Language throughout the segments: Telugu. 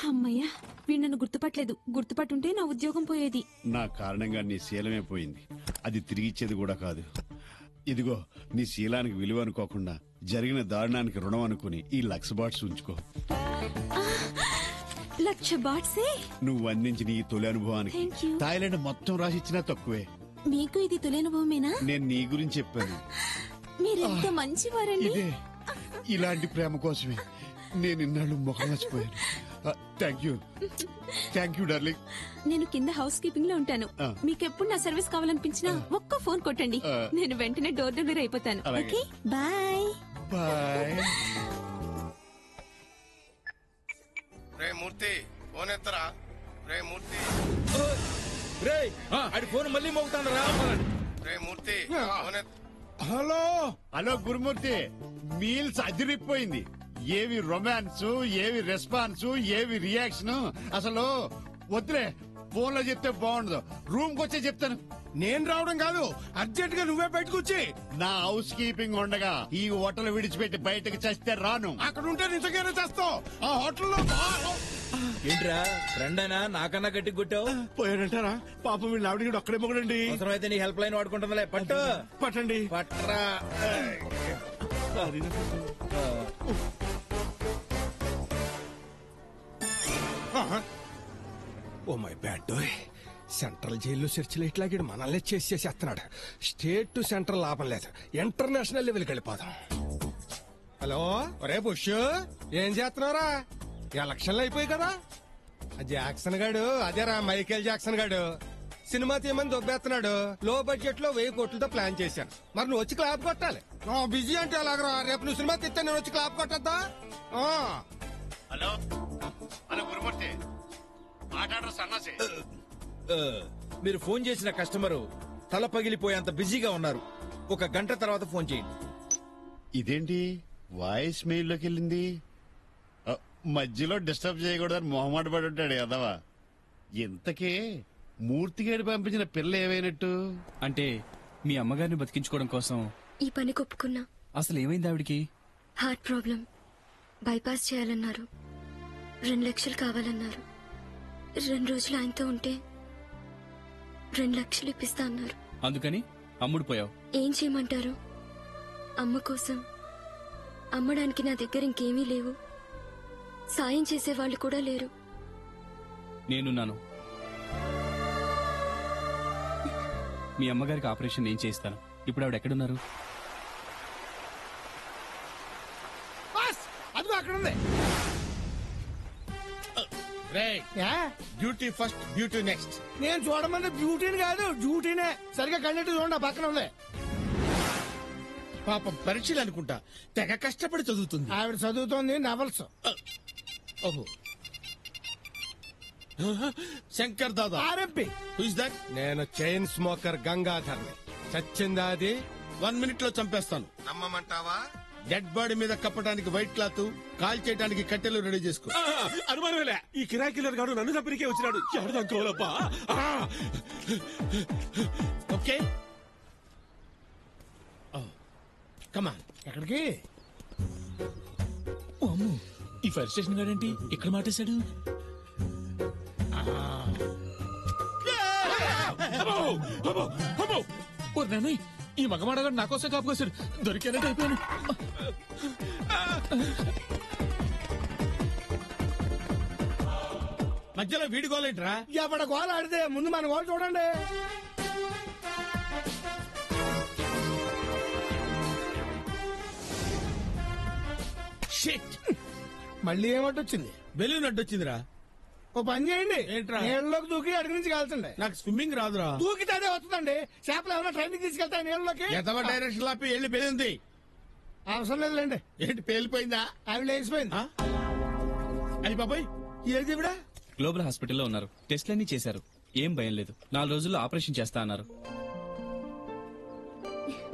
అమ్మయ్యా, వీడు నన్ను గుర్తుపట్టలేదు. గుర్తుపట్టుంటే నా ఉద్యోగం పోయేది. నా కారణంగా నీ శీలమే పోయింది. అది తిరిగిచ్చేది కూడా కాదు. ఇదిగో నీ శీలానికి విలువ అనుకోకుండా జరిగిన దారుణానికి రుణం అనుకుని ఈ లక్ష బాట్స్ ఉంచుకో. 1,00,000 బాట్సే? నువ్వు అందించిన ఈ తొలి అనుభవానికి Thank you. థాయిలాండ్ మొత్తం రాసిచ్చినా తక్కువే. మీకు ఇది తొలి అనుభవమేనా? నేను నీ గురించి చెప్పాను. మీరెంత మంచివారండి. ఇదే ఇలాంటి ప్రేమ కోసమే నేను ఇన్నాళ్ళు ముఖం మర్చిపోయాను. Thank you darling. నేను కింద హౌస్ కీపింగ్ లో ఉంటాను. ఆ. మీకెప్పుడు నా సర్వీస్ కావాలనిపించినా ఒక్క ఫోన్ కొట్టండి. నేను వెంటనే డోర్ డెలివరీ అయిపోతాను. అలాగే. Okay, bye. బాయ్. రే మూర్తి ఫోన్ ఎత్తరా. రే మూర్తి. ఫోన్ మళ్ళీ మోగుతాను రా. రే Murthy phone hello hello Gurumurthy, meals అదిరిపోయింది. ఏవి రొమాన్స్, ఏవి రెస్పాన్స్, ఏవి రియాక్షన్. అసలు వద్దులే, ఫోన్ లో చెప్తే బాగుండదు. రూమ్ కి వచ్చే చెప్తాను. నేను రావడం కాదు, అర్జెంట్ గా నువ్వే బయటకు వచ్చి. నా హౌస్ కీపింగ్ ఉండగా ఈ హోటల్ విడిచిపెట్టి బయటకు చస్తే రాను. అక్కడ ఉంటే నిజంగానే చేస్తావు. ఆ హోటల్లో ఏంట్రా ఫ్రెండ్ అయినా నాకన్నా గట్టి కొట్టావు? పోయాడంటారా? పాపం వీళ్ళు ఆవిడ అక్కడే మొగడండి. అవసరమైతే నీ హెల్ప్ లైన్ వాడుకుంటుందిలే. పట్టు పట్టండి. పట్రా. Oh my bad. సెంట్రల్ జైల్లో సెర్చ్లు ఇట్లాగే మనల్ని చేసేస్తున్నాడు. స్టేట్ టు సెంట్రల్ లాభం లేదు, ఇంటర్నేషనల్ లెవెల్కి వెళ్ళిపోదాం. హలో ఒరే బుష్, ఏం చేస్తున్నారా? ఎలక్షన్లు అయిపోయి కదా. జాక్సన్ గాడు, అదేరా మైకేల్ జాక్సన్ గాడు సినిమా తీయమని దొబ్బేస్తున్నాడు. లో బడ్జెట్ లో 1000 కోట్లతో ప్లాన్ చేశాను. మరి నువ్వు వచ్చి క్లాప్ కొట్టాలి. బిజీ అంటే అలాగరా. రేపు నువ్వు సినిమా తీస్తే నేను వచ్చి క్లాప్ కొట్టద్దా? హలో హలో గురుమూర్తి, మాట్లాడరు సన్నాసి. మీరు ఫోన్ చేసిన కస్టమర్ తల పగిలిపోయేంత బిజీగా ఉన్నారు. 1 గంట తర్వాత ఫోన్ చేయండి. ఇదేంటి వాయిస్ మెయిల్ లోకి వెళ్ళింది? మధ్యలో డిస్టర్బ్ చేయకూడదని మొహమాట పడి ఉంటాడు కదవా. ఇంతకే మూర్తి గారి పంపించిన పిల్ల ఏమైనట్టు? అంటే మీ అమ్మగారిని బతికించుకోవడం కోసం ఈ పని కొప్పుకున్నా. అసలు ఏమైంది ఆవిడికి? Heart problem. బైపాస్ చేయాలన్నారు. 2 లక్షలు కావాలన్నారు. 2 రోజులు ఆయనతో ఉంటే 2 లక్షలు ఇప్పిస్తా అన్నారు. అందుకని అమ్ముడుపోయావు. ఏం చేయమంటారు? అమ్మ కోసం అమ్మడానికి నా దగ్గర ఇంకేమీ లేవు. సాయం చేసేవాళ్ళు కూడా లేరు. నేనున్నాను. మీ అమ్మగారికి ఆపరేషన్ నేను చేయిస్తాను. ఇప్పుడు ఆవిడ ఎక్కడున్నారు? అది అక్కడ ఉంది. Duty first, duty next. నేను చూడమని బ్యూటీని కాదు, డ్యూటీనే. సరిగా కళ్ళెట్టు చూడండి, పక్కన ఉంది. పాపం పరీక్షలు అనుకుంటా, తెగ కష్టపడి చదువుతుంది. ఆవిడ చదువుతోంది నవల్స్. ఓహో, Shankar Dada RMP. Who's that? నేను చైన్ స్మోకర్ గంగాధర్ని. చచ్చిందా అది? 1 మినిట్ లో చంపేస్తాను. నమ్మమంటావా? డెడ్ బాడీ మీద కప్పడానికి వైట్ క్లాత్, కాల్ చేయడానికి కట్టెలు రెడీ చేసుకో. అనుమానమేలే, ఈ కిరాయి కిల్లర్ గారు నన్ను చంపనికే వచ్చినాడు. ఎవరు అనుకోవాలబ్బా? ఓకే, కమాన్. ఎక్కడికి? ఈ ఫైర్ స్టేషన్ గారేంటి ఇక్కడ మాటేశాడు? ఈ మగమాడగాడు నా కోసం కాపుకొస్తాడు. దొరికేనట్టు అయిపోయాను. మధ్యలో వీడి గోలేంట్రా? ఎవడ గోల ఆడితే ముందు మన గోల్ చూడండి. షిట్, మళ్ళీ ఏమంటొచ్చింది? బెలూన్ అడ్డొచ్చిందిరా. ఓ పని చేయండి, ఏంట్రా? నీళ్ళలోకి దూకి అడిగి నుంచి కాల్చండి. నాకు స్విమ్మింగ్ రాదురా. దూకితే అదే వస్తుందండి. చేపలు ఏమైనా ట్రైనింగ్ తీసుకెళ్తాయి నీళ్ళలోకి? ఎదవ డైరెక్షన్ ఆపి వెళ్ళి పేలింది. అవసరం లేదులేండి. ఏంటి పేలిపోయిందా? అవి లేచిపోయింది. అది బాబాయ్, ఏది ఇవిడా? గ్లోబల్ హాస్పిటల్లో ఉన్నారు. టెస్ట్లన్నీ చేశారు. ఏం భయం లేదు. 4 రోజుల్లో ఆపరేషన్ చేస్తా అన్నారు.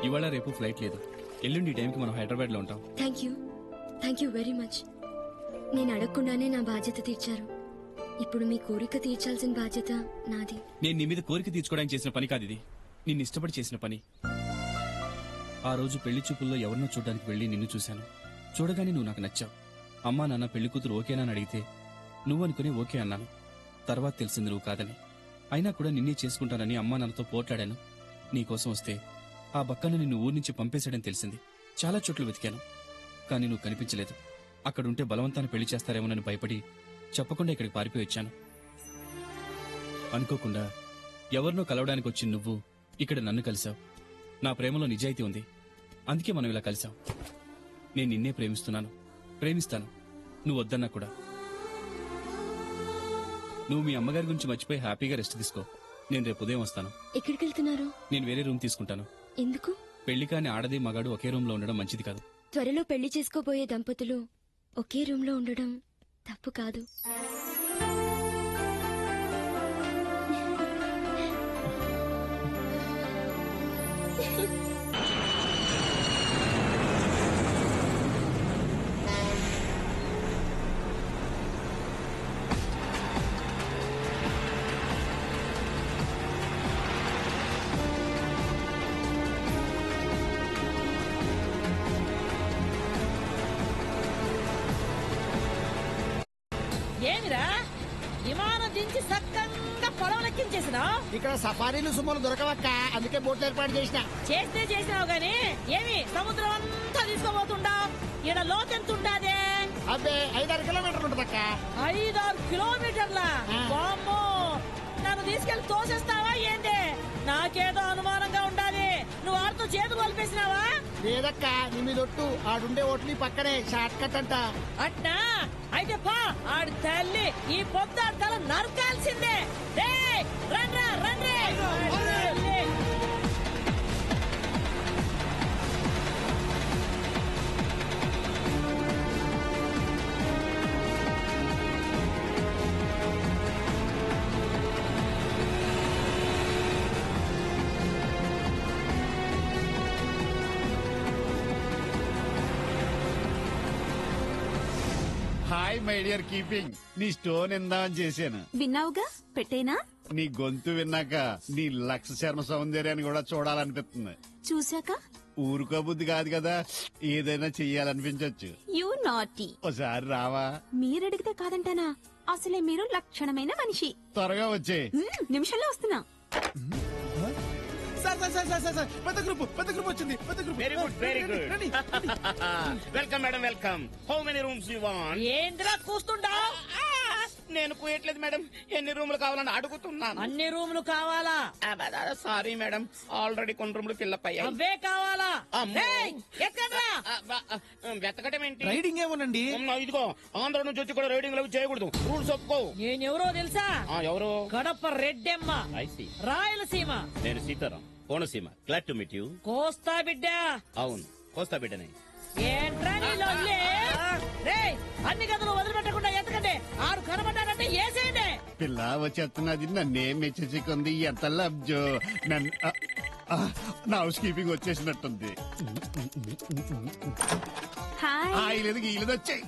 ఇవాళ రేపు ఫ్లైట్ లేదు. ఎల్లుండి ఈ టైంకి మనం హైదరాబాద్ లో ఉంటాం. Thank you very much. నేను అడగకుండానే నా బాధ్యత తీర్చారు. ఇప్పుడు మీ కోరిక తీర్చాల్సిన బాధ్యత నాది. నేను నీ మీద కోరిక తీర్చుకోవడానికి చేసిన పని కాదు ఇది. నిన్ను ఇష్టపడి చేసిన పని. ఆ రోజు పెళ్లి చూపుల్లో ఎవరినో చూడడానికి వెళ్లి నిన్ను చూశాను. చూడగానే నువ్వు నాకు నచ్చావు. అమ్మా నాన్న పెళ్లి కూతురు ఓకేనా అని అడిగితే నువ్వనుకునే ఓకే అన్నాను. తర్వాత తెలిసింది నువ్వు కాదని. అయినా కూడా నిన్నే చేసుకుంటానని అమ్మా నాన్నతో పోట్లాడాను. నీకోసం వస్తే ఆ బక్కను నిన్ను ఊరి నుంచి పంపేశాడని తెలిసింది. చాలా చోట్ల వెతికాను, కానీ నువ్వు కనిపించలేదు. అక్కడుంటే బలవంతాన్ని పెళ్లి చేస్తారేమోనని భయపడి చెప్పకుండా ఇక్కడికి పారిపోయి వచ్చాను. అనుకోకుండా ఎవరినో కలవడానికి వచ్చి నువ్వు ఇక్కడ నన్ను కలిశావు. నా ప్రేమలో నిజాయితీ ఉంది, అందుకే మనం ఇలా కలిశాం. నేను నిన్నే ప్రేమిస్తున్నాను, ప్రేమిస్తాను, నువ్వు వద్దన్నా కూడా. నువ్వు మీ అమ్మగారి గురించి మర్చిపోయి హ్యాపీగా రెస్ట్ తీసుకో. నేను రేపు ఉదయం వస్తాను. ఎక్కడికి వెళ్తున్నారు? నేను వేరే రూమ్ తీసుకుంటాను. ఎందుకు? పెళ్లి కాని ఆడది మగాడు ఒకే రూమ్ లో ఉండడం మంచిది కాదు. త్వరలో పెళ్లి చేసుకోబోయే దంపతులు ఒకే రూమ్ లో ఉండడం తప్పు కాదు. ఏమిరా విమానం దించి సక్కంగా పొడవలెక్కించేసినా? ఇక్కడ సఫారీలు సుమోలు దొరకవక్క, అందుకే బోట్లు ఏర్పాటు చేసిన. చేసినావు గాని ఏమి సముద్రం అంతా తీసుకోబోతుండా? ఈడ లోతెంతుండాదే? అబ్బే 5-6 కిలోమీటర్లు ఉంటుందక్క. 5-6 కిలోమీటర్ల? వామ్మో, నన్ను తీసుకెళ్లి తోసేస్తావా ఏంటి? నాకేదో అనుమానంగా ఉండాలి. నువ్వు ఆడుతూ చేతులు కలిపేసినావా? లేదక్క, నీ మీద ఒట్టు. ఆడుండే ఓట్లు పక్కనే షార్ట్ కట్ అంట. అట్నా? అయితే పా, ఆడి తల్లి ఈ పొద్దాడు తల నరకాల్సిందే. రేయ్, రండ్రా, రండి. Hi my dear keeping. నీ స్టోన్ ఇందామని చేశాను. విన్నావుగా, పెట్టేనా? నీ గొంతు విన్నాక నీ లక్ష శర్మ సౌందర్యాన్ని కూడా చూడాలనిపిస్తుంది. చూశాక ఊరుకో బుద్ధి కాదు కదా, ఏదైనా చెయ్యాలనిపించవచ్చు. You naughty. ఒకసారి రావా? మీరడిగితే కాదంటానా? అసలే మీరు లక్షణమైన మనిషి. త్వరగా వచ్చే. నిమిషంలో వస్తున్నా. పెద్ద గ్రూప్ వచ్చింది. పెద్ద group. Very good, very good. Welcome madam, welcome. How many rooms you want? ఏంద్రా కూస్తుండా? నేను పోయట్లేదు మేడం, ఎన్ని రూములు కావాలని అడుగుతున్నాను. అన్ని రూములు కావాలా? సారీ మేడం, ఆల్రెడీ కొన్ని రూములు ఫిల్అప్ అయ్యాయి. అవే కావాలా? అమ్మో. ఏయ్, ఎక్కడ్రా? వెతకటం ఏంటి? రైడింగ్ ఏమోనండి. ఇదిగో ఆంధ్ర నుంచి వచ్చి కూడా రైడింగ్ అవి చేయకూడదు, రూల్స్ ఒప్పుకో. నేనెవరో తెలుసా? ఎవరు? కడప రెడ్డెమ్మ, రాయలసీమ. నేను Sitaram, Konaseema. Glad to meet you. Kosta బిడ్డ. అవును, కోస్తా బిడ్డనే. ఏంట్రా నీ లొల్లి? రేయ్, అన్ని గదులు వదిలిపెట్టకుండా ఎత్తకండి. ఆడు కనబడ్డాడంటే ఏసేయండి. పిల్ల వచ్చేస్తున్నది, నన్నేం మెచ్చుకుంది. ఎంత లబ్జో నన్ను. నా హౌస్ కీపింగ్ వచ్చేసినట్టుంది. హాయ్. ఇలేదు వచ్చాయి.